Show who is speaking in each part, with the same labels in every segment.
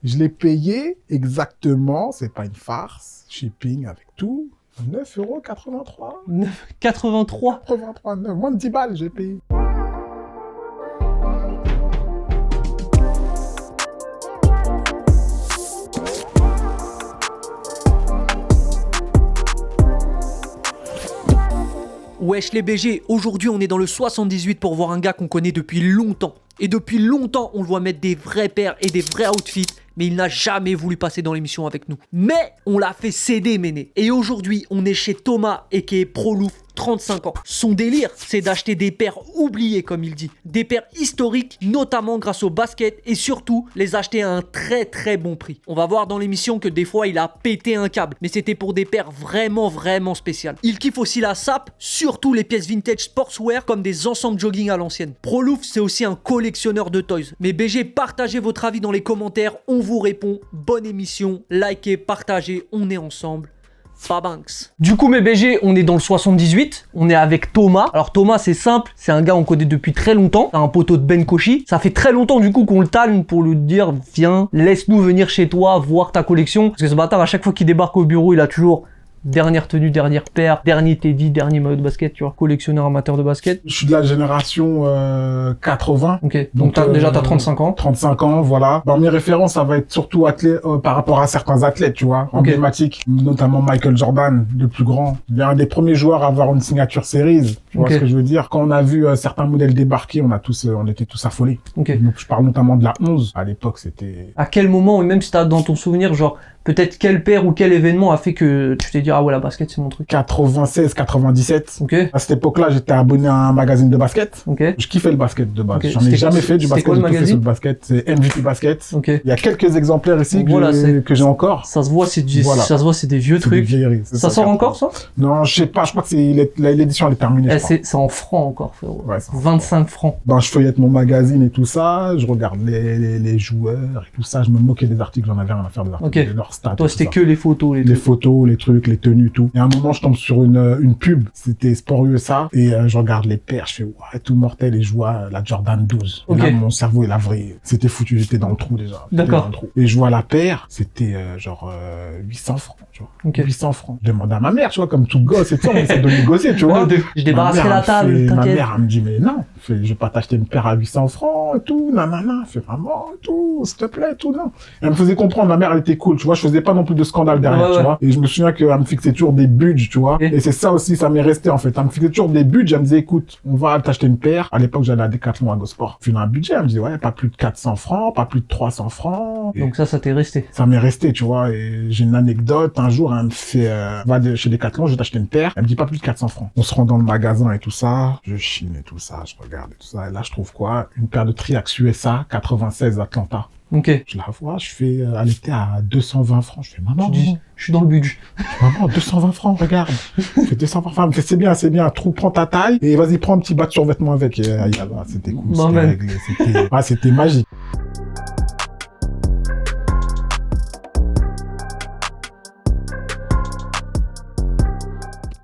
Speaker 1: Je l'ai payé exactement, c'est pas une farce, shipping avec tout, 9,83 €.
Speaker 2: 83.
Speaker 1: 83, moins de 10 balles, j'ai payé.
Speaker 2: Wesh les BG, aujourd'hui on est dans le 78 pour voir un gars qu'on connaît depuis longtemps. Et depuis longtemps on le voit mettre des vrais paires et des vrais outfits, mais il n'a jamais voulu passer dans l'émission avec nous. Mais on l'a fait céder Méné. Et aujourd'hui on est chez Thomas aka Prolouf, 35 ans. Son délire, c'est d'acheter des paires oubliées comme il dit. Des paires historiques, notamment grâce au basket et surtout les acheter à un très bon prix. On va voir dans l'émission que des fois il a pété un câble, mais c'était pour des paires vraiment spéciales. Il kiffe aussi la sape, surtout les pièces vintage sportswear comme des ensembles jogging à l'ancienne. Prolouf, c'est aussi un collectionneur de toys. Mais BG, partagez votre avis dans les commentaires, on vous répond. Bonne émission, likez, partagez, on est ensemble. Fabanks. Du coup mes BG, on est dans le 78, on est avec Thomas. Alors Thomas c'est simple, c'est un gars qu'on connaît depuis très longtemps, c'est un poteau de Ben Koshi. Ça fait très longtemps du coup qu'on le talne pour lui dire viens, laisse-nous venir chez toi, voir ta collection. Parce que ce bâtard à chaque fois qu'il débarque au bureau, il a toujours dernière tenue, dernière paire, dernier teddy, dernier maillot de basket, tu vois, collectionneur amateur de basket.
Speaker 1: Je suis de la génération 80.
Speaker 2: Ok, donc déjà t'as 35 ans.
Speaker 1: 35 ans, voilà. Dans mes références, ça va être surtout par rapport à certains athlètes, tu vois, emblématiques, notamment Michael Jordan, le plus grand. Il est un des premiers joueurs à avoir une signature series, tu vois ce que je veux dire. Quand on a vu certains modèles débarquer, on était tous affolés. Donc, je parle notamment de la 11. À l'époque, c'était...
Speaker 2: À quel moment, et même si t'as dans ton souvenir, genre, peut-être quelle paire ou quel événement a fait que tu t'es dit ah ouais la basket c'est mon truc.
Speaker 1: 96, 97.
Speaker 2: Ok.
Speaker 1: À cette époque-là, j'étais abonné à un magazine de basket.
Speaker 2: Ok.
Speaker 1: Je kiffais le basket de base. J'en ai jamais fait du basket.
Speaker 2: C'était quoi le magazine?
Speaker 1: Le basket, c'est MVP Basket.
Speaker 2: Ok.
Speaker 1: Il y a quelques exemplaires ici que j'ai encore.
Speaker 2: Ça se voit, c'est des vieux trucs. Ça sort encore ça?
Speaker 1: Non, je sais pas. Je crois que l'édition elle est terminée.
Speaker 2: C'est en francs encore, frérot.
Speaker 1: Ouais,
Speaker 2: 25 francs.
Speaker 1: Ben, je feuillette mon magazine et tout ça. Je regarde les joueurs et tout ça. Je me moquais des articles. J'en avais rien à faire des articles. Leur stats.
Speaker 2: Toi, c'était que les photos,
Speaker 1: les photos, les trucs, les tenues, tout. Et à un moment, je tombe sur une pub. C'était Sport USA. Et je regarde les paires. Je fais, ouais, tout mortel. Et je vois la Jordan 12. Et là, mon cerveau, il a vrillé. C'était foutu. J'étais dans le trou déjà.
Speaker 2: D'accord.
Speaker 1: Et je vois la paire. C'était 800 francs, tu vois. 800 francs. Je demande à ma mère, tu vois, comme tout gosse et tout. On essaie de négocier, tu vois.
Speaker 2: Je débarrasserai la table,
Speaker 1: ma mère, elle me dit, mais non. Je vais pas t'acheter une paire à 800 francs et tout. Nanana. Fais vraiment et tout. S'il te plaît, tout, non. Elle me faisait comprendre. Ma mère, elle était cool, tu vois. Je faisais pas non plus de scandale derrière, tu vois. Et je me souviens qu'elle me fixait toujours des budgets, tu vois. Et c'est ça aussi, ça m'est resté, en fait. Elle me fixait toujours des budgets. Elle me disait, écoute, on va t'acheter une paire. À l'époque, j'allais à Decathlon à Gosport. Puis, un budget. Elle me disait, ouais, pas plus de 400 francs, pas plus de 300 francs.
Speaker 2: Donc ça t'est resté.
Speaker 1: Ça m'est resté, tu vois. Et j'ai une anecdote. Un jour, elle me fait, va chez Decathlon, je vais t'acheter une paire. Elle me dit, pas plus de 400 francs. On se rend dans le magasin et tout ça. Je chine et tout ça. Je regarde et tout ça. Et là, je trouve quoi? Une paire de Triax USA 96 Atlanta.
Speaker 2: Ok.
Speaker 1: Je la vois, je fais, elle était à 220 francs. Je fais, maman.
Speaker 2: Je suis dans le budget.
Speaker 1: Maman, 220 francs, regarde. Je fais 220 francs. Elle me fait, c'est bien. Trou, prends ta taille. Et vas-y, prends un petit bas de survêtement avec. Et, c'était cool. C'était réglé. C'était magique.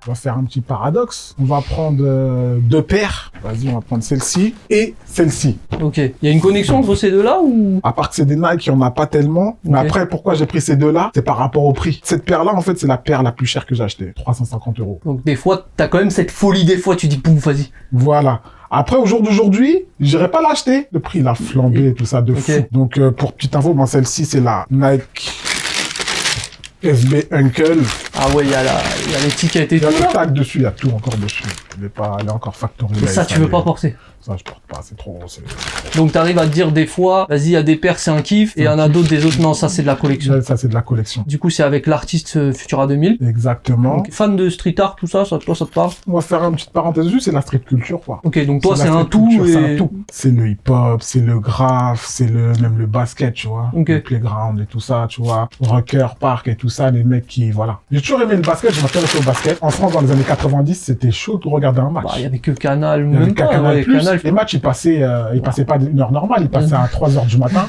Speaker 1: On va faire un petit paradoxe. On va prendre deux paires. Vas-y, on va prendre celle-ci et celle-ci.
Speaker 2: Ok. Il y a une connexion entre ces deux-là ou?
Speaker 1: À part que c'est des Nike, il n'y en a pas tellement. Mais après, pourquoi j'ai pris ces deux-là? C'est par rapport au prix. Cette paire-là, en fait, c'est la paire la plus chère que j'ai achetée. 350 €.
Speaker 2: Donc des fois, t'as quand même cette folie. Des fois, tu dis, pouf, vas-y.
Speaker 1: Voilà. Après, au jour d'aujourd'hui, j'irai pas l'acheter. Le prix, il a flambé, tout ça, de fou. Donc, pour petite info, celle-ci, c'est la Nike SB Uncle.
Speaker 2: Ah ouais, il y a l'étiquette et tout.
Speaker 1: Il y a le tag dessus, il y a tout encore dessus. Elle est encore factorisée.
Speaker 2: Et ça, tu veux pas porter?
Speaker 1: Ça, je porte pas, c'est trop gros.
Speaker 2: Donc, t'arrives à te dire des fois, vas-y, il y a des paires, c'est un kiff, et il y en a d'autres, des autres, non, ça, c'est de la collection.
Speaker 1: Ça, c'est de la collection.
Speaker 2: Du coup, c'est avec l'artiste Futura 2000.
Speaker 1: Exactement.
Speaker 2: Donc, fan de street art, tout ça, toi, ça te parle?
Speaker 1: On va faire une petite parenthèse dessus, c'est la street culture, quoi.
Speaker 2: Ok, donc toi, c'est un tout.
Speaker 1: C'est un tout. C'est le hip-hop, c'est le graphe, c'est même le basket, tu vois. Le playground et tout ça, tu vois. Rocker Park et tout ça, les mecs qui, voilà. J'ai toujours aimé le basket, je m'intéressais au basket. En France, dans les années 90, c'était chaud de regarder un match.
Speaker 2: Bah, il y avait que Canal,
Speaker 1: Il y avait
Speaker 2: même
Speaker 1: qu'à
Speaker 2: pas.
Speaker 1: Canal+.
Speaker 2: Canal,
Speaker 1: Les matchs, ils passaient pas d'une heure normale, ils passaient à 3h du matin.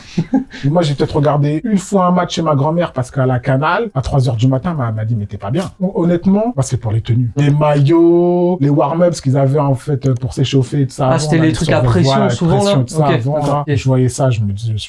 Speaker 1: Et moi, j'ai peut-être regardé une fois un match chez ma grand-mère parce qu'à la Canal, à 3h du matin, elle m'a dit, mais t'es pas bien. Bon, honnêtement, bah, c'est pour les tenues. Les maillots, les warm-ups qu'ils avaient, en fait, pour s'échauffer et tout ça.
Speaker 2: Ah,
Speaker 1: avant,
Speaker 2: c'était
Speaker 1: là,
Speaker 2: les trucs à pression,
Speaker 1: voilà,
Speaker 2: souvent,
Speaker 1: pression,
Speaker 2: là.
Speaker 1: tout ça,
Speaker 2: Ok,
Speaker 1: avant,
Speaker 2: d'accord.
Speaker 1: là.
Speaker 2: Yes.
Speaker 1: Je voyais ça, je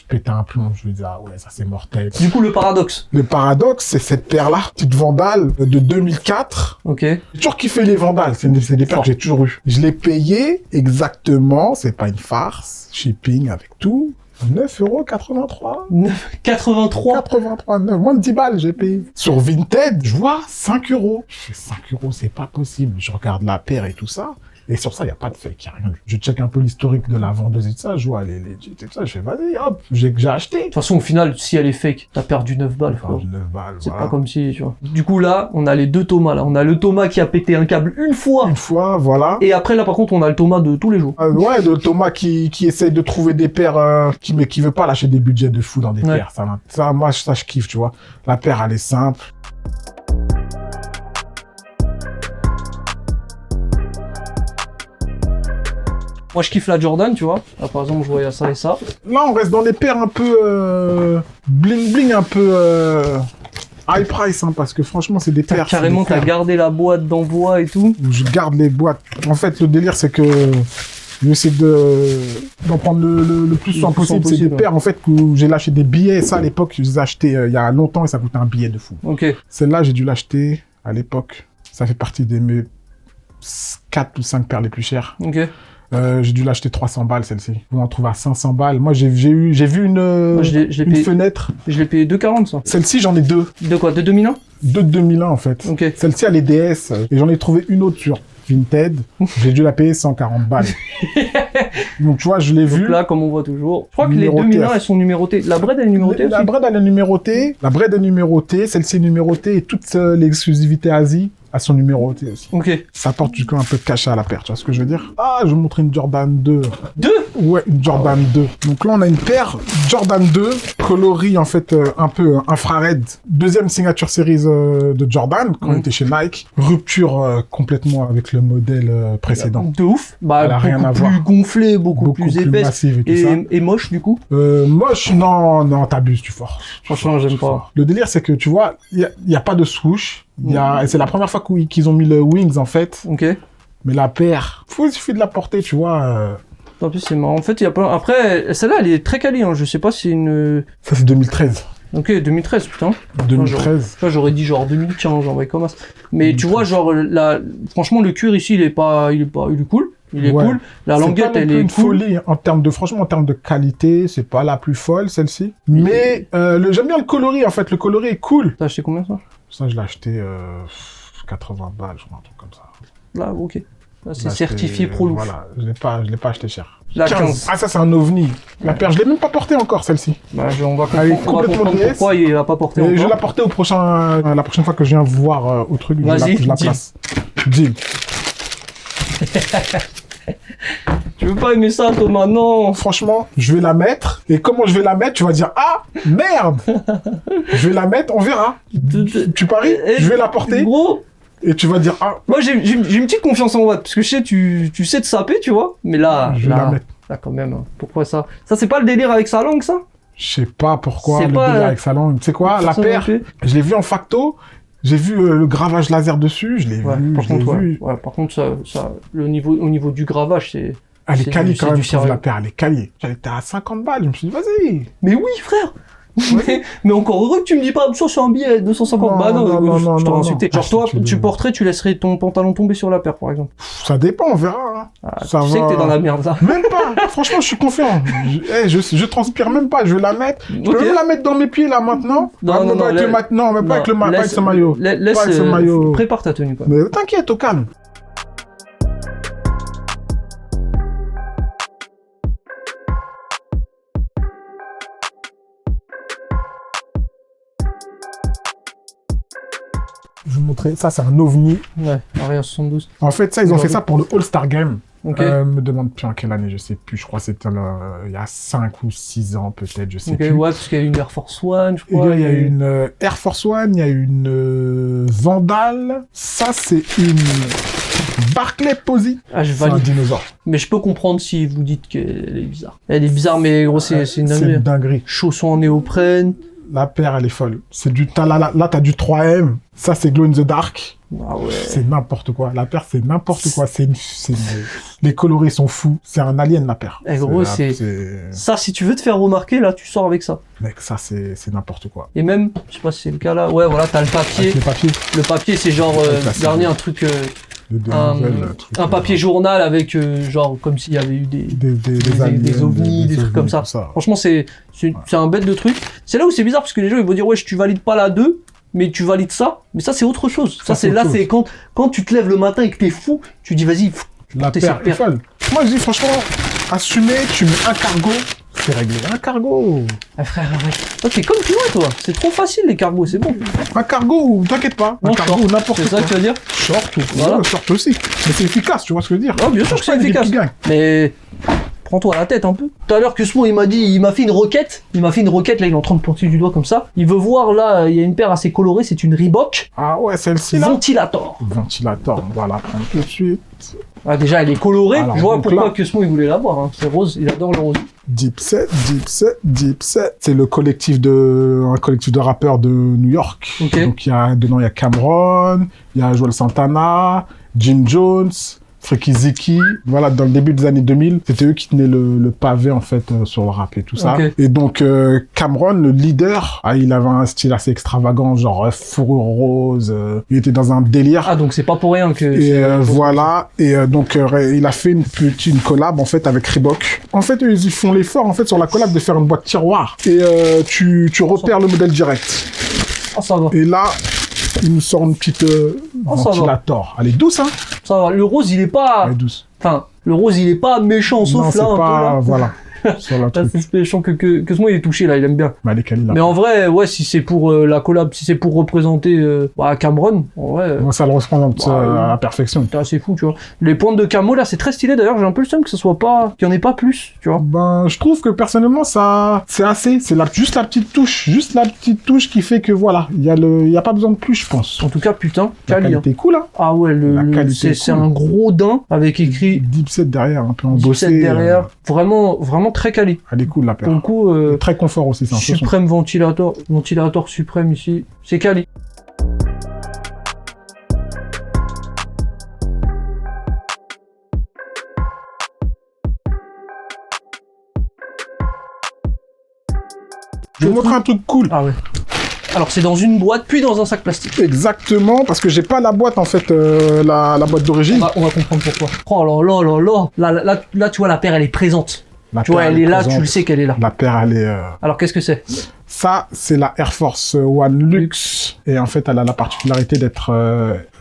Speaker 1: pétais un plomb. Je me disais, ah ouais, ça c'est mortel.
Speaker 2: Du coup, le paradoxe.
Speaker 1: Le paradoxe, c'est cette paire-là, petite Vandale de 2004.
Speaker 2: Ok.
Speaker 1: J'ai toujours kiffé les Vandales, c'est des paires que j'ai toujours eues. Je l'ai payé exactement, c'est pas une farce, shipping avec tout, 9,83 €.
Speaker 2: 83.
Speaker 1: 83, 9, moins de 10 balles j'ai payé. Sur Vinted, je vois 5 €. Je fais 5 €, c'est pas possible. Je regarde la paire et tout ça. Et sur ça, il n'y a pas de fake, il n'y a rien. Je check un peu l'historique de la vendeuse et tout ça, je vois les legit et tout ça, je fais vas-y, hop, j'ai acheté.
Speaker 2: De toute façon, au final, si elle est fake, t'as perdu 9 balles, frérot.
Speaker 1: 9 balles,
Speaker 2: C'est
Speaker 1: voilà.
Speaker 2: pas comme si, tu vois. Du coup, là, on a les deux Thomas, là. On a le Thomas qui a pété un câble une fois.
Speaker 1: Une fois, voilà.
Speaker 2: Et après, là, par contre, on a le Thomas de tous les jours.
Speaker 1: Ouais, de Thomas qui essaye de trouver des paires, mais qui veut pas lâcher des budgets de fou dans des
Speaker 2: Ouais.
Speaker 1: paires. Ça, moi, ça, je kiffe, tu vois. La paire, elle est simple.
Speaker 2: Moi, je kiffe la Jordan, tu vois. Là, par exemple, je voyais ça et ça.
Speaker 1: Là, on reste dans les paires un peu bling bling, un peu high price, hein, parce que franchement, c'est des paires.
Speaker 2: Carrément,
Speaker 1: c'est des
Speaker 2: t'as
Speaker 1: paires
Speaker 2: gardé la boîte d'envoi et tout.
Speaker 1: où je garde les boîtes. En fait, le délire, c'est que j'essaie d'en prendre le plus soin possible. C'est des
Speaker 2: possible,
Speaker 1: paires, en fait, où j'ai lâché des billets. Ça, à l'époque, je les ai achetés il y a longtemps et ça coûtait un billet de fou.
Speaker 2: Ok.
Speaker 1: Celle-là, j'ai dû l'acheter à l'époque. Ça fait partie de mes 4 ou 5 paires les plus chères.
Speaker 2: Ok.
Speaker 1: J'ai dû l'acheter 300 balles, celle-ci. Vous en trouvez à 500 balles. Moi, j'ai vu une,
Speaker 2: Moi, je l'ai
Speaker 1: une
Speaker 2: payé.
Speaker 1: fenêtre.
Speaker 2: Je l'ai payé 2,40, ça.
Speaker 1: Celle-ci, j'en ai deux.
Speaker 2: De quoi? De 2001?
Speaker 1: Deux de 2001, en fait.
Speaker 2: Ok.
Speaker 1: Celle-ci, elle est DS. Et j'en ai trouvé une autre sur Vinted. J'ai dû la payer 140 balles. Donc, tu vois, je l'ai
Speaker 2: Donc
Speaker 1: vu.
Speaker 2: là, comme on voit toujours. Je crois que les
Speaker 1: Numérotées.
Speaker 2: 2001, elles sont numérotées. La bread, elle est numérotée
Speaker 1: La
Speaker 2: aussi?
Speaker 1: bread, elle est numérotée. La bread est numérotée. Celle-ci est numérotée. Et toutes les exclusivités Asie, elles sont numérotées aussi.
Speaker 2: Ok.
Speaker 1: Ça apporte du coup un peu de cachet à la paire, tu vois ce que je veux dire? Ah, je vais vous montrer une Jordan 2.
Speaker 2: Deux?
Speaker 1: Ouais, une Jordan 2. Donc là, on a une paire Jordan 2, coloris en fait un peu infrared. Deuxième signature series de Jordan, quand on était chez Nike. Rupture complètement avec le modèle précédent.
Speaker 2: De ouf. Bah,
Speaker 1: Elle a rien à
Speaker 2: beaucoup
Speaker 1: voir.
Speaker 2: plus gonflée, beaucoup plus épaisse.
Speaker 1: massive et tout ça.
Speaker 2: Et moche, du coup.
Speaker 1: Moche, non, t'abuses, tu forces.
Speaker 2: Franchement, j'aime pas.
Speaker 1: Le délire, c'est que tu vois, il y a pas de swoosh. C'est la première fois qu'ils ont mis le wings en fait.
Speaker 2: Ok.
Speaker 1: Mais la paire, il suffit de la porter, tu vois.
Speaker 2: En plus, c'est marrant. En fait, il y a pas. Après, celle-là, elle est très quali, hein. Je sais pas si c'est une.
Speaker 1: Ça, c'est 2013.
Speaker 2: Ok, 2013, putain.
Speaker 1: 2013.
Speaker 2: Ça, j'aurais dit genre 2015, genre, ouais, comme ça. Mais tu vois, genre, franchement, le cuir ici, il est cool. Il est
Speaker 1: Ouais.
Speaker 2: cool. La languette,
Speaker 1: elle
Speaker 2: elle
Speaker 1: est
Speaker 2: est
Speaker 1: une
Speaker 2: cool.
Speaker 1: folie franchement, en termes de qualité, c'est pas la plus folle, celle-ci. Mais, j'aime bien le coloris, en fait. Le coloris est cool.
Speaker 2: T'as acheté combien, ça?
Speaker 1: Ça, je l'ai acheté, 80 balles, je crois, un truc comme ça.
Speaker 2: Là, ok. Là, c'est
Speaker 1: Je l'ai acheté,
Speaker 2: certifié pro louf.
Speaker 1: Voilà. Je l'ai pas acheté cher.
Speaker 2: La 15.
Speaker 1: Ah, ça, c'est un ovni. La paire, je l'ai même pas portée encore, celle-ci.
Speaker 2: Bah, on va
Speaker 1: Elle est
Speaker 2: comprendre,
Speaker 1: complètement DS.
Speaker 2: pourquoi il a pas porté
Speaker 1: Et je vais
Speaker 2: encore.
Speaker 1: la porter la prochaine fois que je viens voir au truc,
Speaker 2: Vas-y,
Speaker 1: je la
Speaker 2: deal.
Speaker 1: place. Deal.
Speaker 2: Tu veux pas aimer ça, Thomas? Non.
Speaker 1: Franchement, je vais la mettre. Et comment je vais la mettre, tu vas dire, ah, merde. Je vais la mettre, on verra. Tu paries? Je vais la porter.
Speaker 2: Gros,
Speaker 1: Et tu vas dire, ah,
Speaker 2: moi j'ai une petite confiance en Watt, parce que je sais, tu sais te saper, tu vois. Mais là,
Speaker 1: je vais la mettre.
Speaker 2: là quand même, hein. Pourquoi ça? Ça, c'est pas le délire avec sa langue, ça?
Speaker 1: Je sais pas pourquoi,
Speaker 2: C'est
Speaker 1: le
Speaker 2: pas,
Speaker 1: délire avec sa langue. Tu sais quoi, la
Speaker 2: ça
Speaker 1: paire,
Speaker 2: non plus.
Speaker 1: je l'ai vu en facto. J'ai vu le gravage laser dessus, je l'ai
Speaker 2: Ouais,
Speaker 1: vu,
Speaker 2: par
Speaker 1: je l'ai
Speaker 2: contre,
Speaker 1: vu.
Speaker 2: ouais, par contre, ça, au niveau du gravage, c'est.
Speaker 1: Elle est
Speaker 2: c'est
Speaker 1: quali
Speaker 2: du-
Speaker 1: quand
Speaker 2: c'est
Speaker 1: même,
Speaker 2: du
Speaker 1: je trouve,
Speaker 2: sérieux.
Speaker 1: la paire, elle est quali. J'allais être à 50 balles, je me suis dit, vas-y.
Speaker 2: Mais oui, frère! mais encore heureux que tu me dis pas, ça c'est un billet, 250
Speaker 1: Non,
Speaker 2: bah non,
Speaker 1: non,
Speaker 2: je t'aurais
Speaker 1: non,
Speaker 2: insulté.
Speaker 1: non.
Speaker 2: Genre toi,
Speaker 1: Ah,
Speaker 2: tu porterais, tu laisserais ton pantalon tomber sur la paire, par exemple.
Speaker 1: Ça dépend, on verra. Hein.
Speaker 2: Ah,
Speaker 1: Ça
Speaker 2: tu sais
Speaker 1: va.
Speaker 2: que t'es dans la merde, là.
Speaker 1: Même pas. Franchement, je suis confiant. Je transpire même pas. Je vais la mettre. Je peux
Speaker 2: Ok.
Speaker 1: même la mettre dans mes pieds là maintenant.
Speaker 2: Non,
Speaker 1: Ah,
Speaker 2: non,
Speaker 1: même
Speaker 2: non,
Speaker 1: pas avec le mat- non, même pas avec le pas avec ce maillot.
Speaker 2: Laisse,
Speaker 1: Pas avec ce maillot.
Speaker 2: prépare ta tenue, quoi.
Speaker 1: Mais t'inquiète, au calme. Je vais vous montrer. Ça, c'est un ovni.
Speaker 2: Ouais, Aria 72.
Speaker 1: En fait, ça, ils ont
Speaker 2: Ouais,
Speaker 1: fait
Speaker 2: ouais.
Speaker 1: ça pour le All-Star Game.
Speaker 2: Ok.
Speaker 1: Me demande plus en quelle année, je sais plus. Je crois que c'était il y a 5 ou 6 ans peut-être, je sais
Speaker 2: Ok,
Speaker 1: plus.
Speaker 2: ouais, parce qu'il y a une Air Force One, je
Speaker 1: Et
Speaker 2: crois.
Speaker 1: il y a une Air Force One, il y a une Vandal. Ça, c'est une Barclay Posey.
Speaker 2: Ah, je
Speaker 1: C'est un
Speaker 2: valide.
Speaker 1: dinosaure.
Speaker 2: Mais je peux comprendre si vous dites qu'elle est bizarre. Elle est bizarre, mais gros, c'est une
Speaker 1: C'est
Speaker 2: dinguerie.
Speaker 1: une dinguerie.
Speaker 2: Chaussons en néoprène.
Speaker 1: La paire, elle est folle. C'est du là, t'as du 3M. Ça, c'est Glow in the Dark.
Speaker 2: Ah ouais.
Speaker 1: C'est n'importe quoi. La paire, c'est n'importe quoi. Les coloris sont fous. C'est un alien, la paire.
Speaker 2: Eh, gros, ça, si tu veux te faire remarquer, là, tu sors avec ça.
Speaker 1: Mec, ça, c'est n'importe quoi.
Speaker 2: Et même, je sais pas si c'est le cas là. Ouais, voilà, t'as le papier.
Speaker 1: Avec les papiers.
Speaker 2: Le papier, c'est genre, dernier, un truc, un papier journal avec, genre, comme s'il y avait eu des
Speaker 1: aliens,
Speaker 2: ovnis, des trucs comme ça. Franchement, c'est un bête de truc. C'est là où c'est bizarre, parce que les gens, ils vont dire, ouais, tu valides pas la 2, mais tu valides ça. Mais ça, c'est autre chose. Ça, c'est quand tu te lèves le matin et que t'es fou, tu dis, vas-y,
Speaker 1: la paire est folle. Moi, je dis, franchement, assumer, tu mets un cargo, c'est réglé. Un cargo.
Speaker 2: Ah, frère, arrête. Toi, t'es comme toi, toi. C'est trop facile, les cargos, c'est bon.
Speaker 1: Un cargo, t'inquiète pas. Un cargo, n'importe quoi.
Speaker 2: C'est ça que tu vas dire?
Speaker 1: Short ou
Speaker 2: voilà.
Speaker 1: Short aussi. Mais c'est efficace, tu vois ce que je veux dire.
Speaker 2: Oh, bien sûr que c'est efficace. Mais prends-toi la tête un peu. Tout à l'heure, Cusmo, il m'a fait une requête. Il m'a fait une requête, là, il est en train de pointer du doigt comme ça. Il veut voir, là, il y a une paire assez colorée, c'est une Reebok.
Speaker 1: Ah ouais, celle-ci, là.
Speaker 2: Ventilator.
Speaker 1: Ventilator, on va la prendre tout de suite.
Speaker 2: Ah, déjà, elle est colorée.
Speaker 1: Alors,
Speaker 2: je vois pourquoi
Speaker 1: là,
Speaker 2: Cusmo, il voulait l'avoir. Hein. C'est rose, il adore le rose.
Speaker 1: Dipset. C'est un collectif de rappeurs de New York.
Speaker 2: Okay.
Speaker 1: Donc, dedans, il y a Cameron, il y a Joel Santana, Jim Jones, Freaky Ziki. Voilà, dans le début des années 2000, c'était eux qui tenaient le pavé, en fait, sur le rap et tout ça.
Speaker 2: Okay.
Speaker 1: Et donc, Cameron, le leader, il avait un style assez extravagant, genre fourrure rose. Il était dans un délire.
Speaker 2: Ah, donc c'est pas pour rien que...
Speaker 1: Et voilà. Et donc, il a fait une collab, en fait, avec Reebok. En fait, ils font l'effort, en fait, sur la collab de faire une boîte tiroir. Et tu repères le modèle direct.
Speaker 2: Ah, ça va.
Speaker 1: Et là, il nous sort une petite ventilator. Elle est douce, hein?
Speaker 2: Ça va. Le rose, il est pas...
Speaker 1: Elle est douce.
Speaker 2: Enfin, le rose, il est pas méchant, sauf là, un peu, là.
Speaker 1: Voilà. Sur la
Speaker 2: Là,
Speaker 1: truc.
Speaker 2: c'est méchant que ce mot, il est touché, là, il aime bien.
Speaker 1: Mais elle est quali, là.
Speaker 2: Mais en vrai, ouais, si c'est pour la collab, si c'est pour représenter Cameron, en vrai...
Speaker 1: Moi, ça le représente à la perfection.
Speaker 2: C'est assez fou, tu vois. Les pointes de camo, là, c'est très stylé, d'ailleurs, j'ai un peu le seum que ce soit pas... qu'il y en ait pas plus, tu vois.
Speaker 1: Ben, je trouve que, personnellement, c'est assez. C'est juste la petite touche qui fait que, voilà, il y a pas besoin de plus, je pense.
Speaker 2: En tout cas, putain,
Speaker 1: La
Speaker 2: quali, hein.
Speaker 1: qualité est cool, hein.
Speaker 2: Ah ouais, c'est un gros daim avec écrit
Speaker 1: Dipset derrière, un peu
Speaker 2: Dipset
Speaker 1: embossé.
Speaker 2: derrière. Vraiment très quali.
Speaker 1: Elle est cool, la paire.
Speaker 2: Pour le coup,
Speaker 1: Très confort aussi, c'est un chausson.
Speaker 2: suprême ventilator suprême ici, c'est quali.
Speaker 1: Je vais vous montrer un truc cool.
Speaker 2: Ah ouais. Alors c'est dans une boîte, puis dans un sac plastique.
Speaker 1: Exactement, parce que j'ai pas la boîte en fait, la boîte d'origine.
Speaker 2: On va comprendre pourquoi. Oh là là. Là, tu vois, la paire, elle est présente.
Speaker 1: La
Speaker 2: Tu vois,
Speaker 1: paire,
Speaker 2: elle est là,
Speaker 1: présente.
Speaker 2: tu le sais qu'elle est là.
Speaker 1: La paire, elle est...
Speaker 2: Alors qu'est-ce que c'est?
Speaker 1: Ça, c'est la Air Force One Luxe. Et en fait, elle a la particularité d'être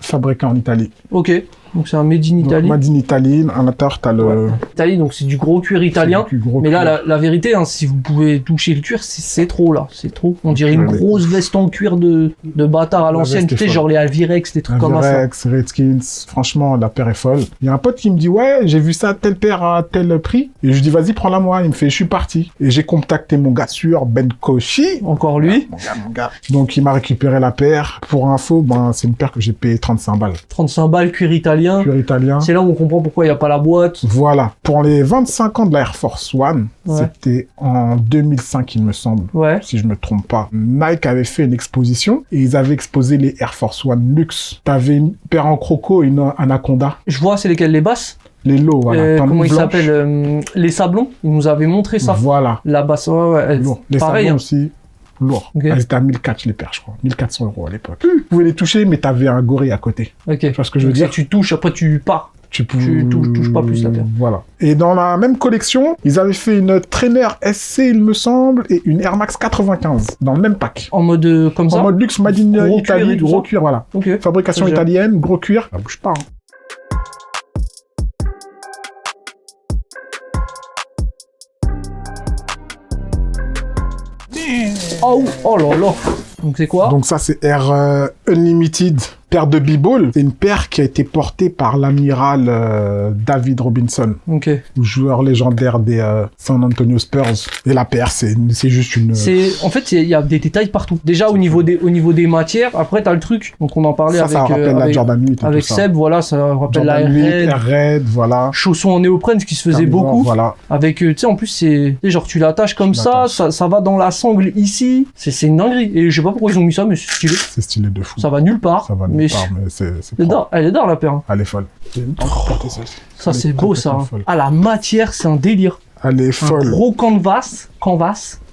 Speaker 1: fabriquée en Italie.
Speaker 2: Ok, donc c'est un Made in
Speaker 1: Donc,
Speaker 2: Italy.
Speaker 1: Made in Italy, à l'intérieur, t'as le...
Speaker 2: Italie, donc c'est du gros cuir italien.
Speaker 1: c'est du gros
Speaker 2: Mais
Speaker 1: cuir.
Speaker 2: là, la vérité, hein, si vous pouvez toucher le cuir, c'est trop là, c'est trop. On dirait une
Speaker 1: Ouais,
Speaker 2: grosse veste en cuir de bâtard à
Speaker 1: La
Speaker 2: l'ancienne,
Speaker 1: veste
Speaker 2: tu
Speaker 1: est
Speaker 2: sais,
Speaker 1: folle.
Speaker 2: genre les Alvirex, des trucs comme ça.
Speaker 1: Virex, Redskins, franchement, la paire est folle. Il y a un pote qui me dit, ouais, j'ai vu ça, telle paire à tel prix. Et je dis, vas-y, prends-la moi. Il me fait, je suis parti. Et j'ai contacté mon gars sûr, Ben Koshi.
Speaker 2: Encore lui,
Speaker 1: Mon gars. Donc, il m'a récupéré la paire. Pour info, ben, c'est une paire que j'ai payé 35 balles.
Speaker 2: 35 balles, cuir italien.
Speaker 1: Cuir italien.
Speaker 2: C'est là où on comprend pourquoi il n'y a pas la boîte.
Speaker 1: Voilà. Pour les 25 ans de la Air Force One,
Speaker 2: Ouais.
Speaker 1: c'était en 2005, il me semble.
Speaker 2: Ouais.
Speaker 1: Si je me trompe pas. Nike avait fait une exposition et ils avaient exposé les Air Force One Luxe. T'avais une paire en croco et une Anaconda.
Speaker 2: Je vois, c'est lesquelles, les basses.
Speaker 1: Les lots, voilà.
Speaker 2: Comment ils
Speaker 1: blanche.
Speaker 2: s'appellent Les sablons. Ils nous avaient montré ça.
Speaker 1: Voilà.
Speaker 2: La basse, ouais.
Speaker 1: Lourd. Les
Speaker 2: Pareil,
Speaker 1: sablons
Speaker 2: hein.
Speaker 1: aussi, lourd.
Speaker 2: Ok.
Speaker 1: Elles étaient à 1400 les paires, je crois. 1400 € à l'époque. Tu pouvais les toucher, mais t'avais un gorille à côté.
Speaker 2: Ok.
Speaker 1: Tu vois ce que je veux
Speaker 2: Donc,
Speaker 1: dire?
Speaker 2: si tu touches, après tu pars.
Speaker 1: Tu
Speaker 2: touches pas plus la paire.
Speaker 1: Voilà. Et dans la même collection, ils avaient fait une Trainer SC, il me semble, et une Air Max 95, dans le même pack.
Speaker 2: En mode comme ça.
Speaker 1: En mode luxe, Made in
Speaker 2: Gros cuir et
Speaker 1: Italie,
Speaker 2: tout
Speaker 1: gros
Speaker 2: ça.
Speaker 1: cuir, voilà.
Speaker 2: Ok.
Speaker 1: Fabrication
Speaker 2: Ça, j'aime.
Speaker 1: italienne, gros cuir. Ça bouge pas, hein.
Speaker 2: Oh là là. Donc c'est quoi?
Speaker 1: Donc ça, c'est Air Unlimited Paire de b-ball, c'est une paire qui a été portée par l'amiral David Robinson,
Speaker 2: Ok.
Speaker 1: joueur légendaire des San Antonio Spurs. Et la paire, c'est juste une...
Speaker 2: En fait, il y a des détails partout. Déjà, au niveau des matières, après, t'as le truc. Donc, on en parlait
Speaker 1: ça rappelle la Jordan 8 et
Speaker 2: avec
Speaker 1: tout ça.
Speaker 2: Seb, voilà, ça rappelle
Speaker 1: Jordan 8,
Speaker 2: la
Speaker 1: Air Red, voilà.
Speaker 2: chaussons en néoprène, ce qui se faisait
Speaker 1: Carnivore,
Speaker 2: beaucoup.
Speaker 1: Voilà.
Speaker 2: Avec, tu sais, en plus, c'est genre, tu l'attaches comme ça va dans la sangle ici. C'est une dinguerie. Et je sais pas pourquoi ils ont mis ça, mais c'est stylé.
Speaker 1: C'est stylé de fou.
Speaker 2: Ça va nulle part.
Speaker 1: Ça va nulle part, mais c'est
Speaker 2: Elle est d'art, la paire.
Speaker 1: Elle est folle.
Speaker 2: Ça, c'est beau, ça. Hein.
Speaker 1: Folle.
Speaker 2: Ah, la matière, c'est un délire.
Speaker 1: Elle est
Speaker 2: Un
Speaker 1: folle.
Speaker 2: gros canvas.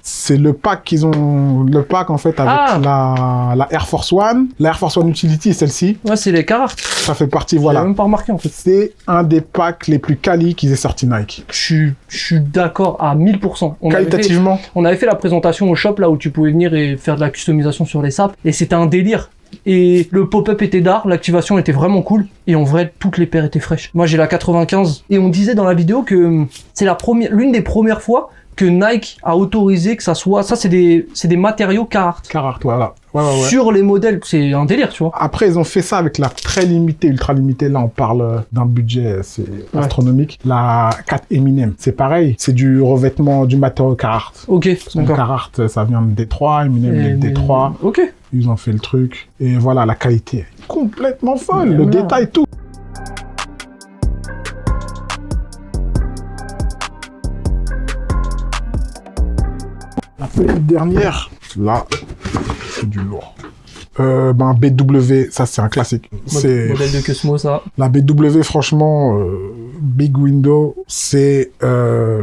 Speaker 1: C'est le pack qu'ils ont... Le pack, en fait, avec la Air Force One. La Air Force One Utility, celle-ci.
Speaker 2: Ouais, c'est les Carhartt.
Speaker 1: Ça fait partie,
Speaker 2: J'ai
Speaker 1: voilà.
Speaker 2: même pas remarqué, en fait.
Speaker 1: C'est un des packs les plus quali qu'ils aient sorti Nike.
Speaker 2: Je suis d'accord à 1000%.
Speaker 1: Qualitativement.
Speaker 2: On avait fait la présentation au shop, là, où tu pouvais venir et faire de la customisation sur les sapes. Et c'était un délire. Et le pop-up était d'art, l'activation était vraiment cool. Et en vrai, toutes les paires étaient fraîches. Moi, j'ai la 95. Et on disait dans la vidéo que c'est l'une des premières fois que Nike a autorisé que ça soit... Ça, c'est des matériaux Carhartt.
Speaker 1: Carhartt, voilà. Ouais.
Speaker 2: Sur les modèles, c'est un délire, tu vois.
Speaker 1: Après, ils ont fait ça avec la très limitée, ultra limitée. Là, on parle d'un budget, c'est astronomique. La 4 Eminem, c'est pareil. C'est du revêtement du matériau Carhartt.
Speaker 2: Ok, d'accord.
Speaker 1: Carhartt, ça vient de Détroit. Eminem vient de Détroit.
Speaker 2: Ok.
Speaker 1: Ils ont fait le truc. Et voilà, la qualité est complètement folle.
Speaker 2: Et
Speaker 1: le
Speaker 2: voilà.
Speaker 1: détail, tout. La petite dernière, là, c'est du lourd. BW, ça c'est un classique. C'est
Speaker 2: Modèle de Cosmo, ça.
Speaker 1: la BW, franchement, Big Window, c'est, je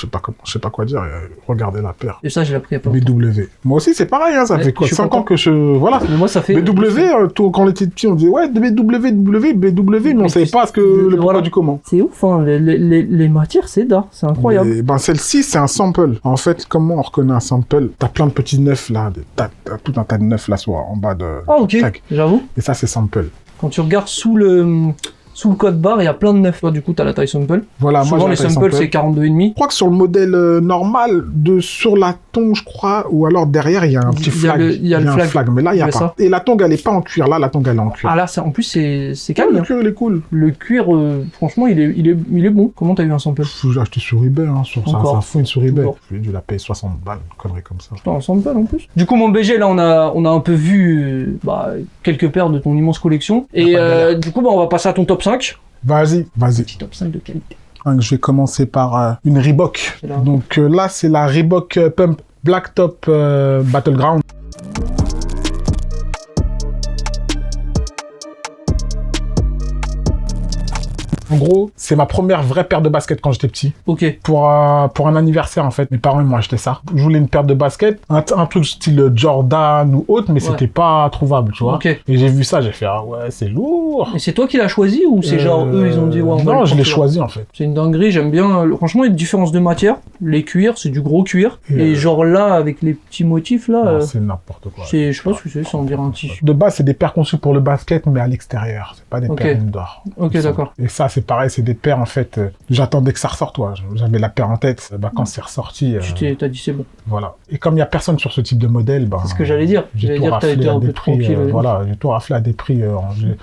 Speaker 1: sais pas quoi dire. Regardez la paire.
Speaker 2: Et ça, je l'ai pris il y a pas longtemps.
Speaker 1: BW. Moi aussi, c'est pareil, hein, ça
Speaker 2: Ouais,
Speaker 1: fait quoi,
Speaker 2: je suis
Speaker 1: 5 ans
Speaker 2: content.
Speaker 1: que voilà.
Speaker 2: Mais moi, ça fait...
Speaker 1: BW, quand on était petit, on disait, ouais, BW, mais on savait pas le pourquoi du comment.
Speaker 2: C'est ouf, hein. Les matières, c'est d'art. C'est incroyable.
Speaker 1: Et, celle-ci, c'est un sample. En fait, comment on reconnaît un sample? T'as plein de petits neufs, là, t'as tout un tas de neufs, là, soit en bas de...
Speaker 2: Ah, ok.
Speaker 1: Tac.
Speaker 2: J'avoue.
Speaker 1: Et ça, c'est sample.
Speaker 2: Quand tu regardes sous le code barre, il y a plein de neufs. Toi, du coup, t'as la taille sample.
Speaker 1: Voilà,
Speaker 2: Souvent,
Speaker 1: moi,
Speaker 2: les
Speaker 1: j'ai la taille
Speaker 2: samples,
Speaker 1: sample.
Speaker 2: c'est 42,5.
Speaker 1: Je crois que sur le modèle normal, sur la tongue, je crois, ou alors derrière, il y a un petit
Speaker 2: Il y a
Speaker 1: flag.
Speaker 2: le- il y a le
Speaker 1: un
Speaker 2: flag.
Speaker 1: flag, mais là, il n'y a
Speaker 2: Ouais,
Speaker 1: pas.
Speaker 2: ça.
Speaker 1: Et la tongue, elle est pas en cuir. Là, la tongue, elle est en cuir.
Speaker 2: Ah là, en plus, c'est
Speaker 1: Ouais,
Speaker 2: calme.
Speaker 1: le
Speaker 2: Hein.
Speaker 1: cuir, il est cool.
Speaker 2: Le cuir, franchement, il est bon. Comment t'as eu un sample?
Speaker 1: J'ai acheté sur eBay, hein, ça
Speaker 2: Encore.
Speaker 1: fout une sur eBay.
Speaker 2: Encore.
Speaker 1: J'ai dû la payer 60 balles, une connerie comme ça.
Speaker 2: Putain, un sample en plus. Du coup, mon BG, là, on a un peu vu quelques paires de ton immense collection. Et
Speaker 1: pas de galère.
Speaker 2: du coup, on va passer à ton top 5.
Speaker 1: Vas-y.
Speaker 2: Petit top 5 de qualité.
Speaker 1: Je vais commencer par une Reebok.
Speaker 2: C'est là.
Speaker 1: Donc là, c'est la Reebok Pump Blacktop Battleground. En gros, c'est ma première vraie paire de baskets quand j'étais petit.
Speaker 2: Ok.
Speaker 1: Pour un anniversaire, en fait. Mes parents, ils m'ont acheté ça. Je voulais une paire de baskets, un truc style Jordan ou autre, mais
Speaker 2: Ouais.
Speaker 1: c'était pas trouvable, tu vois.
Speaker 2: Ok.
Speaker 1: Et j'ai vu ça, j'ai fait, ah ouais, c'est lourd.
Speaker 2: Et c'est toi qui l'as choisi ou c'est genre eux, ils ont dit, ouais, on va
Speaker 1: Non,
Speaker 2: le
Speaker 1: je l'ai
Speaker 2: prendre,
Speaker 1: choisi, en fait.
Speaker 2: C'est une dinguerie, j'aime bien. Franchement, il y a une différence de matière. Les cuirs, c'est du gros cuir. Et genre là, avec les petits motifs là,
Speaker 1: Non, c'est n'importe quoi.
Speaker 2: je sais pas ce que c'est, ça on dirait un tissu.
Speaker 1: De base, c'est des paires conçues pour le basket, mais à l'extérieur. C'est pas des
Speaker 2: Ok.
Speaker 1: paires indoor.
Speaker 2: Ok, d'accord.
Speaker 1: Et ça, c'est pareil, c'est des paires, en fait, j'attendais que ça ressorte, toi. J'avais la paire en tête. Quand c'est ressorti,
Speaker 2: T'as dit c'est bon.
Speaker 1: voilà. Et comme il y a personne sur ce type de modèle,
Speaker 2: C'est ce que j'allais dire.
Speaker 1: j'ai
Speaker 2: J'allais
Speaker 1: tout
Speaker 2: dire que t'as
Speaker 1: raflé
Speaker 2: été
Speaker 1: à
Speaker 2: un
Speaker 1: des
Speaker 2: peu
Speaker 1: prix,
Speaker 2: tranquille.
Speaker 1: voilà, j'ai tout raflé à des prix.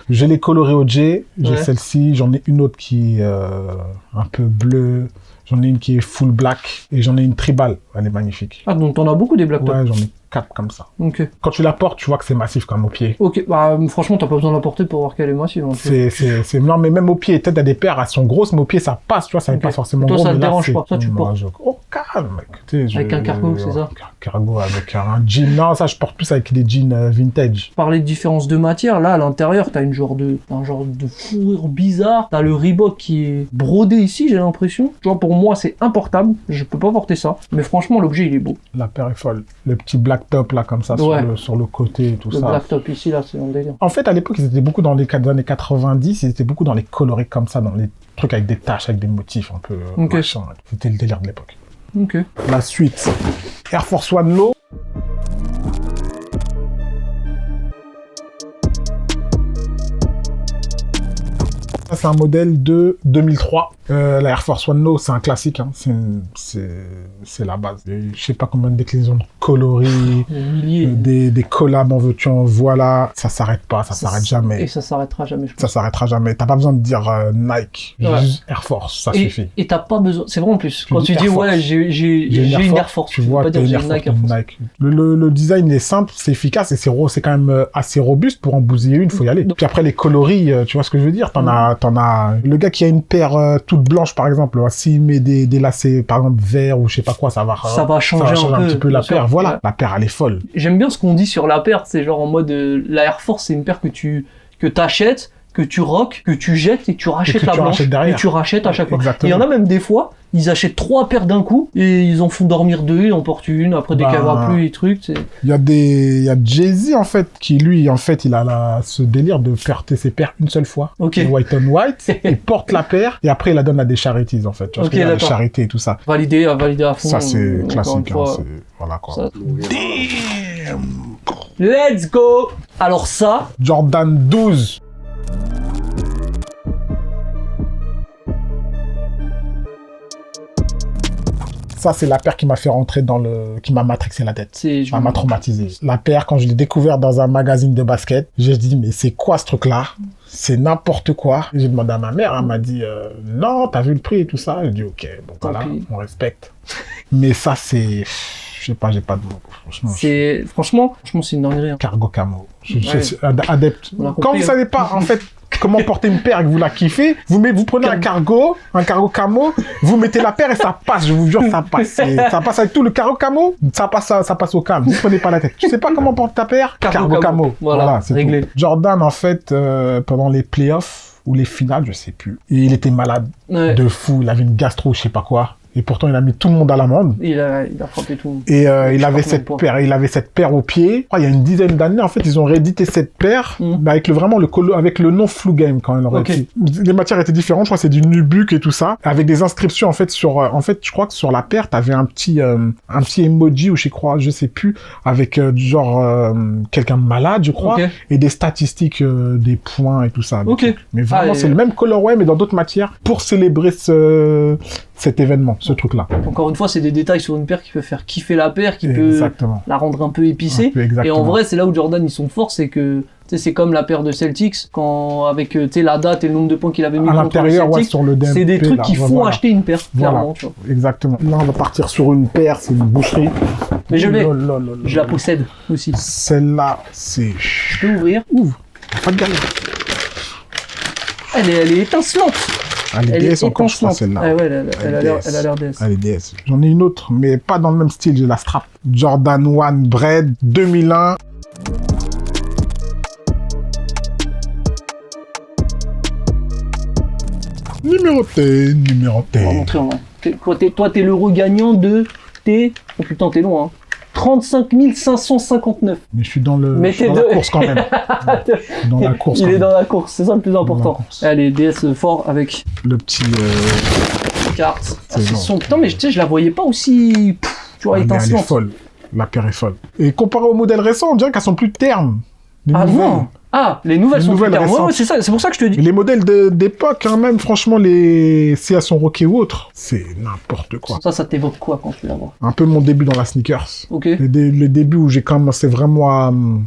Speaker 1: J'ai les colorés au J, j'ai
Speaker 2: Ouais.
Speaker 1: celle-ci, j'en ai une autre qui est un peu bleue, j'en ai une qui est full black, et j'en ai une tribal. Elle est magnifique.
Speaker 2: Ah, donc t'en as beaucoup des black top.
Speaker 1: Ouais, j'en ai 4 comme ça.
Speaker 2: Ok.
Speaker 1: Quand tu la portes, tu vois que c'est massif comme au pied.
Speaker 2: Ok, bah franchement, t'as pas besoin de la porter pour voir qu'elle est massive. Hein.
Speaker 1: Non, mais même au pied, peut-être à des paires, elles sont grosses, mais au pied, ça passe, tu vois, ça n'est
Speaker 2: Ok.
Speaker 1: pas forcément
Speaker 2: Toi,
Speaker 1: gros.
Speaker 2: ça
Speaker 1: mais
Speaker 2: te
Speaker 1: là,
Speaker 2: dérange
Speaker 1: c'est-
Speaker 2: pas, ça, tu
Speaker 1: Moi,
Speaker 2: portes.
Speaker 1: Oh, calme, mec. Tu sais,
Speaker 2: Avec un cargo, c'est ça?
Speaker 1: Un cargo avec un jean. Non, ça, je porte plus avec des jeans vintage.
Speaker 2: Parler de différence de matière, là à l'intérieur, t'as un genre de fourrure bizarre. T'as le Reebok qui est brodé ici, j'ai l'impression. Tu vois, pour moi, c'est importable. Je peux pas porter ça. Mais franchement, l'objet, il est beau.
Speaker 1: La paire est folle. Le petit black top, là, comme ça,
Speaker 2: Ouais.
Speaker 1: sur le côté et tout
Speaker 2: Le
Speaker 1: ça.
Speaker 2: black top ici, là, c'est un délire.
Speaker 1: En fait, à l'époque, ils étaient beaucoup dans les années 90, ils étaient beaucoup dans les coloris comme ça, dans les trucs avec des taches, avec des motifs un peu
Speaker 2: Ok.
Speaker 1: machin. C'était le délire de l'époque.
Speaker 2: Ok.
Speaker 1: La suite, Air Force One Low. Ça, c'est un modèle de 2003. La Air Force One Low, c'est un classique. Hein. C'est la base. Et je sais pas combien de déclinaisons de coloris,
Speaker 2: Des milliers.
Speaker 1: des collabs en veux-tu en voilà. Ça s'arrête pas, ça s'arrête jamais.
Speaker 2: Et ça s'arrêtera jamais, je pense.
Speaker 1: Ça s'arrêtera jamais. T'as pas besoin de dire Nike,
Speaker 2: Ouais.
Speaker 1: juste Air Force, ça suffit.
Speaker 2: Et t'as pas besoin, c'est vrai en plus,
Speaker 1: Tu
Speaker 2: quand
Speaker 1: dis
Speaker 2: tu dis
Speaker 1: Air Force.
Speaker 2: ouais, j'ai une Air Force,
Speaker 1: tu vois,
Speaker 2: pas
Speaker 1: t'as
Speaker 2: dire
Speaker 1: une
Speaker 2: j'ai
Speaker 1: Air
Speaker 2: une
Speaker 1: Force,
Speaker 2: Nike Air Force.
Speaker 1: Nike. Le design, il est simple, c'est efficace et c'est quand même assez robuste pour en bousiller une, faut y aller. Puis après, les coloris, tu vois ce que je veux dire? T'en as, le gars qui a une paire toute blanche, par exemple, s'il met des lacets, par exemple, verts ou je sais pas quoi, ça va changer un petit peu la
Speaker 2: bien sûr.
Speaker 1: paire. Voilà,
Speaker 2: Ouais.
Speaker 1: la paire, elle est folle.
Speaker 2: J'aime bien ce qu'on dit sur la paire, c'est genre en mode la Air Force, c'est une paire que t'achètes, que tu rock, que tu jettes et tu rachètes la blanche et tu rachètes à chaque fois.
Speaker 1: Exactement.
Speaker 2: Et il y en a même des fois, ils achètent 3 paires d'un coup et ils en font dormir 2, ils en portent une, après dès qu'elle va plus, les trucs, c'est...
Speaker 1: Il y a Jay-Z, en fait, qui lui, en fait, il a ce délire de porter ses paires une seule fois.
Speaker 2: Ok.
Speaker 1: White on white. Il porte la paire et après, il la donne à des charities, en fait. Tu vois ce que je veux dire, des charités et tout ça.
Speaker 2: Validé à fond.
Speaker 1: Ça, c'est
Speaker 2: encore
Speaker 1: classique,
Speaker 2: une fois.
Speaker 1: hein, voilà, quoi.
Speaker 2: Ça- Let's go! Alors ça,
Speaker 1: Jordan 12. Ça, c'est la paire qui m'a fait rentrer qui m'a matrixé la tête. Ça m'a traumatisé. La paire, quand je l'ai découvert dans un magazine de basket, j'ai dit, mais c'est quoi ce truc-là? C'est n'importe quoi. J'ai demandé à ma mère, elle m'a dit, non, t'as vu le prix et tout ça? J'ai dit, ok, bon, voilà, on respecte. Mais ça, c'est, je sais pas, j'ai pas de mots, franchement.
Speaker 2: Franchement, c'est une dinguerie. Hein.
Speaker 1: Cargo camo. Je
Speaker 2: Ouais.
Speaker 1: suis adepte. Quand vous savez pas, en fait, comment porter une paire et que vous la kiffez, vous prenez un cargo camo, vous mettez la paire et ça passe, je vous jure, ça passe. Ça passe avec tout le cargo camo, ça passe au calme. Vous prenez pas la tête. Tu sais pas comment porter ta paire?
Speaker 2: Cargo camo. Voilà, c'est
Speaker 1: réglé.
Speaker 2: tout.
Speaker 1: Jordan, en fait, pendant les playoffs ou les finales, je sais plus, et il était malade de fou, il avait une gastro, je sais pas quoi. Et pourtant, il a mis tout le monde à l'amende.
Speaker 2: Il a frappé tout le monde.
Speaker 1: Et il avait cette paire au pied. Il y a une dizaine d'années, en fait, ils ont réédité cette paire avec avec le nom Flu Game quand elle aurait été. Les matières étaient différentes. Je crois que c'est du nubuck et tout ça, avec des inscriptions en fait je crois que sur la paire, t'avais un petit emoji ou je sais plus, avec quelqu'un de malade, je crois, et des statistiques, des points et tout ça. Mais vraiment, c'est le même colorway, mais dans d'autres matières pour célébrer cet événement, ce truc-là.
Speaker 2: Encore une fois, c'est des détails sur une paire qui peut faire kiffer la paire, qui peut la rendre un peu épicée. Et en vrai, c'est là où Jordan, ils sont forts, c'est que c'est comme la paire de Celtics, avec la date et le nombre de points qu'il avait mis
Speaker 1: à l'intérieur, sur le DMP.
Speaker 2: C'est des trucs qui font acheter une paire, clairement. Tu vois.
Speaker 1: Exactement. Là, on va partir sur une paire, c'est une boucherie.
Speaker 2: Mais je la possède aussi.
Speaker 1: Celle-là, c'est...
Speaker 2: Je peux ouvrir?
Speaker 1: Ouvre, pas de galère.
Speaker 2: Elle est étincelante.
Speaker 1: Elle est DS encore, je crois, celle-là.
Speaker 2: Ah ouais, elle a l'air DS.
Speaker 1: Elle est DS. J'en ai une autre, mais pas dans le même style, j'ai la strap. Jordan 1 Bread 2001. Numéroté.
Speaker 2: On va montrer en vrai. Toi, t'es l'euro gagnant de... Oh putain, t'es loin, hein. 35 559.
Speaker 1: Mais je suis dans la course quand même. Dans la course.
Speaker 2: Il est dans la course, c'est ça le plus important. Allez, DS fort avec
Speaker 1: le petit
Speaker 2: carte. Putain, mais tu sais, je la voyais pas aussi, tu vois, étincelante.
Speaker 1: Elle est folle. La paire est folle. Et comparé au modèle récent, on dirait qu'elles sont plus ternes.
Speaker 2: Non. Ah, les nouvelles sont plus ternes. Ouais, c'est ça, c'est pour ça que je te dis.
Speaker 1: Les modèles d'époque, hein, même, franchement, si elles sont rockées ou autres, c'est n'importe quoi.
Speaker 2: Ça t'évoque quoi quand tu la vois?
Speaker 1: Un peu mon début dans la sneakers.
Speaker 2: Ok.
Speaker 1: Le début où j'ai commencé vraiment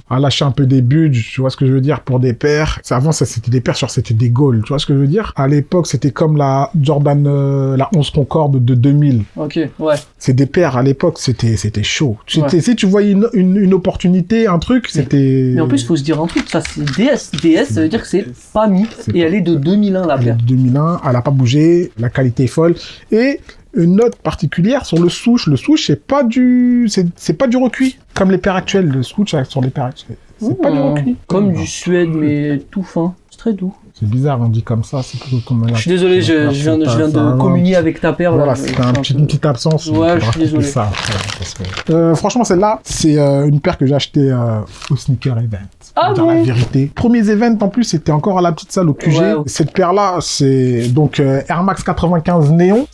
Speaker 1: à lâcher un peu des buts, tu vois ce que je veux dire, pour des paires. Avant, c'était des paires, c'était des Gaules, tu vois ce que je veux dire. À l'époque, c'était comme la Jordan, la 11 Concorde de 2000.
Speaker 2: Ok, ouais.
Speaker 1: C'est des paires, à l'époque, c'était chaud. Si tu voyais une opportunité, un truc, c'était...
Speaker 2: Mais en plus, il faut se dire un truc, ça c'est DS. DS, ça veut dire que c'est pas mis. Et elle est de 2001, la paire.
Speaker 1: 2001, elle a pas bougé, la qualité est folle. Et une note particulière sur le swoosh. Le swoosh, c'est pas du recuit. Comme les paires actuelles, le swoosh sur les paires actuelles. C'est pas du recuit.
Speaker 2: Comme du suède, mais tout fin. C'est très doux.
Speaker 1: C'est bizarre, on dit comme ça, c'est plutôt comme...
Speaker 2: Je suis désolé, je viens de communier avec ta paire.
Speaker 1: Voilà, c'était une petite absence.
Speaker 2: Ouais, je suis désolé.
Speaker 1: Ça, franchement, celle-là, c'est une paire que j'ai achetée au Sneaker Event.
Speaker 2: Ah
Speaker 1: bon? La vérité. Premiers events, en plus, c'était encore à la petite salle au QG. Ouais. Cette paire-là, c'est donc Air Max 95 Néon.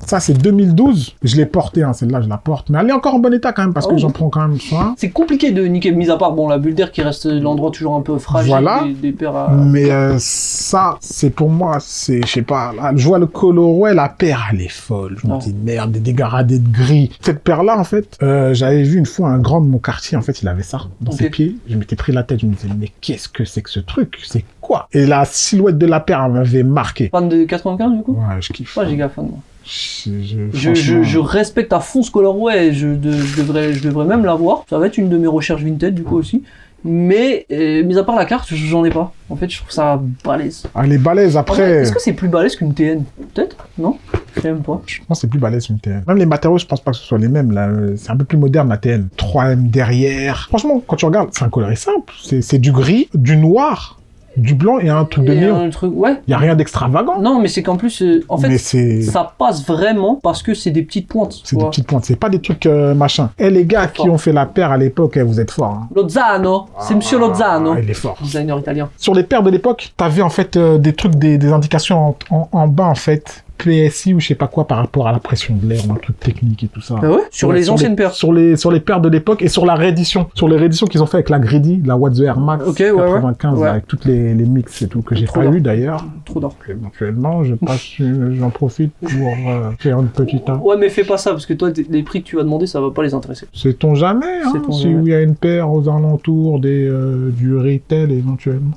Speaker 1: Ça, c'est 2012. Je l'ai portée, hein, celle-là, je la porte. Mais elle est encore en bon état quand même, parce que j'en prends quand même soin.
Speaker 2: C'est compliqué de niquer, mis à part, bon, la bulle d'air qui reste l'endroit toujours un peu fragile.
Speaker 1: Voilà.
Speaker 2: Des paires à...
Speaker 1: Mais ça, c'est pour moi, c'est, je sais pas, là, je vois le colorway, la paire, elle est folle. Je me dis, merde, des dégradés de gris. Cette paire-là, en fait, j'avais vu une fois un grand de mon quartier, en fait, il avait ça dans ses pieds. Je m'étais pris la tête, je me disais, mais qu'est-ce que c'est que ce truc? C'est quoi? Et la silhouette de la paire, elle m'avait marqué.
Speaker 2: Fan de 95, du coup?
Speaker 1: Ouais, je kiffe.
Speaker 2: Ouais, j'ai gaffe, moi.
Speaker 1: Franchement...
Speaker 2: Je respecte à fond ce colorway, je devrais même l'avoir. Ça va être une de mes recherches vintage du coup aussi. Mais, mis à part la carte, j'en ai pas. En fait, je trouve ça balèze.
Speaker 1: Elle est balèze après.
Speaker 2: Est-ce que c'est plus balèze qu'une TN? Peut-être? Non? Je sais même pas.
Speaker 1: Je pense que c'est plus balèze qu'une TN. Même les matériaux, je pense pas que ce soit les mêmes. Là, c'est un peu plus moderne la TN. 3M derrière. Franchement, quand tu regardes, c'est un coloré simple. C'est du gris, du noir, du blanc et un truc de néon.
Speaker 2: Ouais.
Speaker 1: Il y a rien d'extravagant.
Speaker 2: Non, mais c'est qu'en plus, en fait, ça passe vraiment parce que c'est des petites pointes.
Speaker 1: C'est des petites pointes. C'est pas des trucs machin. Et les gars qui ont fait la paire à l'époque, vous êtes forts. Hein.
Speaker 2: Lozano, c'est Monsieur Lozano.
Speaker 1: Il est fort.
Speaker 2: Designer italien.
Speaker 1: Sur les paires de l'époque, t'avais en fait des trucs, des indications en bas en fait. PSI ou je sais pas quoi par rapport à la pression de l'air ou un truc technique et tout ça.
Speaker 2: Ah ouais? Sur les anciennes paires?
Speaker 1: Sur les paires de l'époque et sur la réédition. Sur les rééditions qu'ils ont fait avec la Grady, la What the Air Max 95
Speaker 2: ouais.
Speaker 1: Avec toutes les mix et tout que j'ai pas eu d'ailleurs.
Speaker 2: Trop d'or.
Speaker 1: Éventuellement, j'en profite pour faire une petite...
Speaker 2: Ouais, mais fais pas ça parce que toi, les prix que tu vas demander, ça va pas les intéresser.
Speaker 1: Sait-on jamais, hein, si il y a une paire aux alentours du retail éventuellement.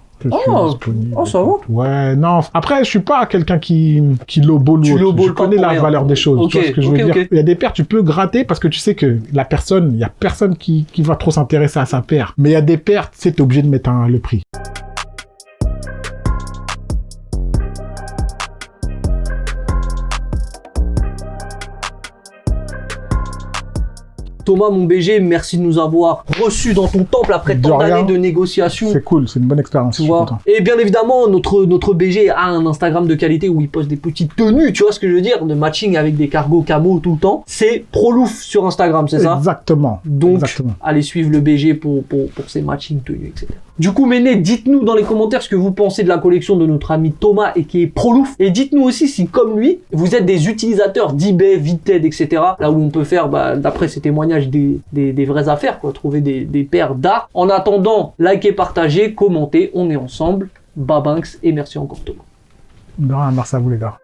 Speaker 2: Ça va.
Speaker 1: Ouais, non. Après, je suis pas quelqu'un qui lowball l'autre. Je connais la valeur des choses. Tu vois ce que je veux dire. Il y a des paires, tu peux gratter parce que tu sais que il y a personne qui va trop s'intéresser à sa paire. Mais il y a des paires, tu sais, t'es obligé de mettre le prix.
Speaker 2: Thomas, mon BG, merci de nous avoir reçus dans ton temple après tant d'années de négociations.
Speaker 1: C'est cool, c'est une bonne expérience.
Speaker 2: Tu vois. Et bien évidemment, notre BG a un Instagram de qualité où il poste des petites tenues, tu vois ce que je veux dire, de matching avec des cargos camo tout le temps. C'est Prolouf sur Instagram, c'est ça?
Speaker 1: Exactement.
Speaker 2: Donc, allez suivre le BG pour ses matching tenues, etc. Du coup, Méné, dites-nous dans les commentaires ce que vous pensez de la collection de notre ami Thomas et qui est Prolouf. Et dites-nous aussi si, comme lui, vous êtes des utilisateurs d'eBay, Vinted, etc. Là où on peut faire, d'après ses témoignages, des vraies affaires, quoi. Trouver des paires d'art. En attendant, likez, partagez, commentez. On est ensemble. Babanks et merci encore Thomas.
Speaker 1: Merci à vous les gars.